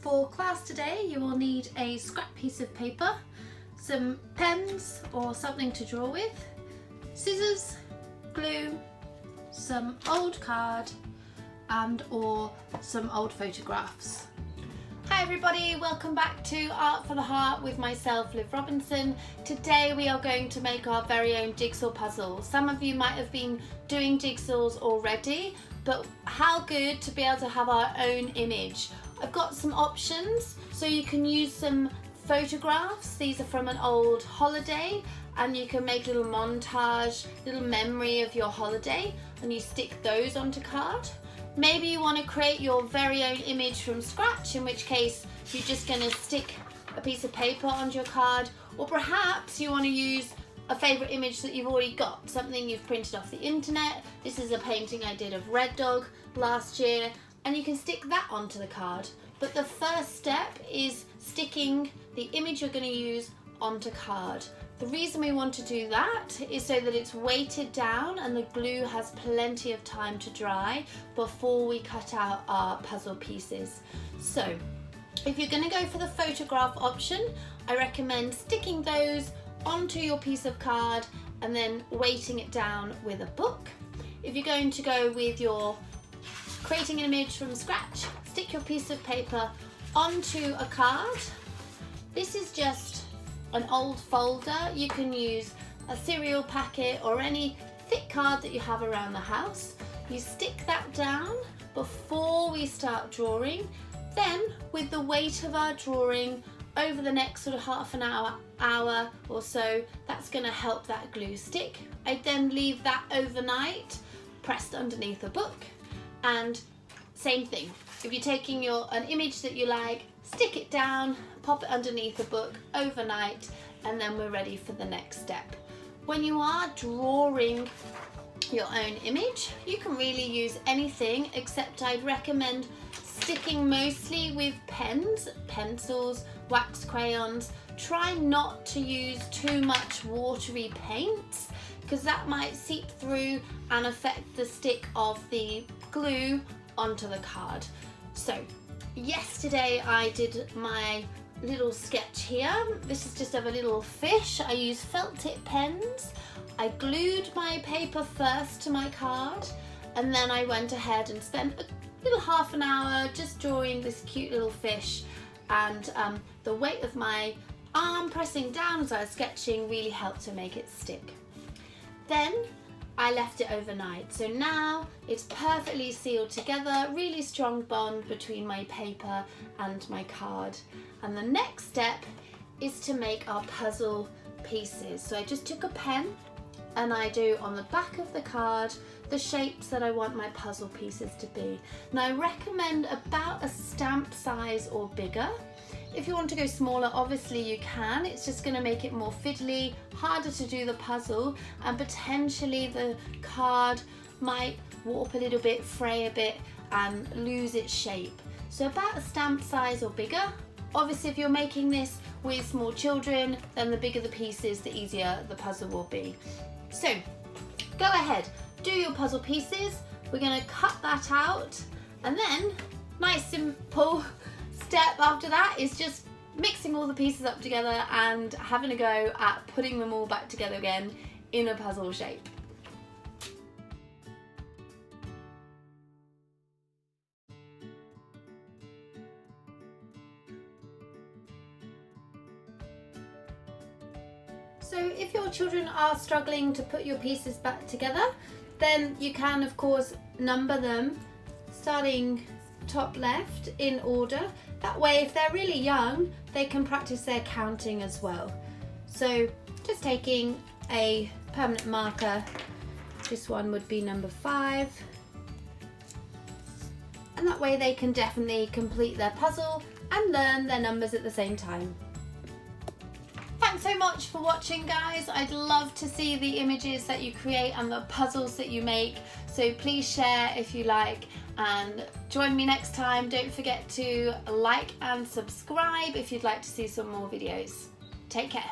For class today, you will need a scrap piece of paper, some pens or something to draw with, scissors, glue, some old card and or some old photographs. Hi everybody, welcome back to Art for the Heart with myself, Liv Robinson. Today we are going to make our very own jigsaw puzzle. Some of you might have been doing jigsaws already, but how good to be able to have our own image. I've got some options, so you can use some photographs. These are from an old holiday, and you can make a little montage, little memory of your holiday, and you stick those onto card. Maybe you want to create your very own image from scratch, in which case you're just going to stick a piece of paper onto your card, or perhaps you want to use a favourite image that you've already got, something you've printed off the internet. This is a painting I did of Red Dog last year, and you can stick that onto the card. But the first step is sticking the image you're going to use onto card. The reason we want to do that is so that it's weighted down and the glue has plenty of time to dry before we cut out our puzzle pieces. So if you're going to go for the photograph option, I recommend sticking those onto your piece of card and then weighting it down with a book. If you're going to go with your creating an image from scratch, stick your piece of paper onto a card. This is just an old folder. You can use a cereal packet or any thick card that you have around the house. You stick that down before we start drawing. Then with the weight of our drawing over the next sort of half an hour or so, that's going to help that glue stick. I then leave that overnight pressed underneath a book. And same thing, if you're taking an image that you like, stick it down, pop it underneath a book overnight, and then we're ready for the next step. When you are drawing your own image, you can really use anything, except I'd recommend sticking mostly with pens, pencils, wax crayons. Try not to use too much watery paints, because that might seep through and affect the stick of the glue onto the card. So yesterday I did my little sketch here. This is just of a little fish. I used felt tip pens. I glued my paper first to my card, and then I went ahead and spent a little half an hour just drawing this cute little fish, and the weight of my arm pressing down as I was sketching really helped to make it stick. Then I left it overnight, so now it's perfectly sealed together, really strong bond between my paper and my card. And the next step is to make our puzzle pieces. So I just took a pen and I do on the back of the card the shapes that I want my puzzle pieces to be. Now I recommend about a stamp size or bigger. If you want to go smaller, obviously you can. It's just going to make it more fiddly, harder to do the puzzle, and potentially the card might warp a little bit, fray a bit, and lose its shape. So about a stamp size or bigger. Obviously if you're making this with small children, then the bigger the pieces, the easier the puzzle will be. So go ahead, do your puzzle pieces. We're going to cut that out, and then nice simple step after that is just mixing all the pieces up together and having a go at putting them all back together again in a puzzle shape. So if your children are struggling to put your pieces back together, then you can of course number them starting top left in order. That way if they're really young, they can practice their counting as well. So just taking a permanent marker, this one would be number 5, and that way they can definitely complete their puzzle and learn their numbers at the same time. Thanks so much for watching, guys. I'd love to see the images that you create and the puzzles that you make, so please share if you like, and join me next time. Don't forget to like and subscribe if you'd like to see some more videos. Take care.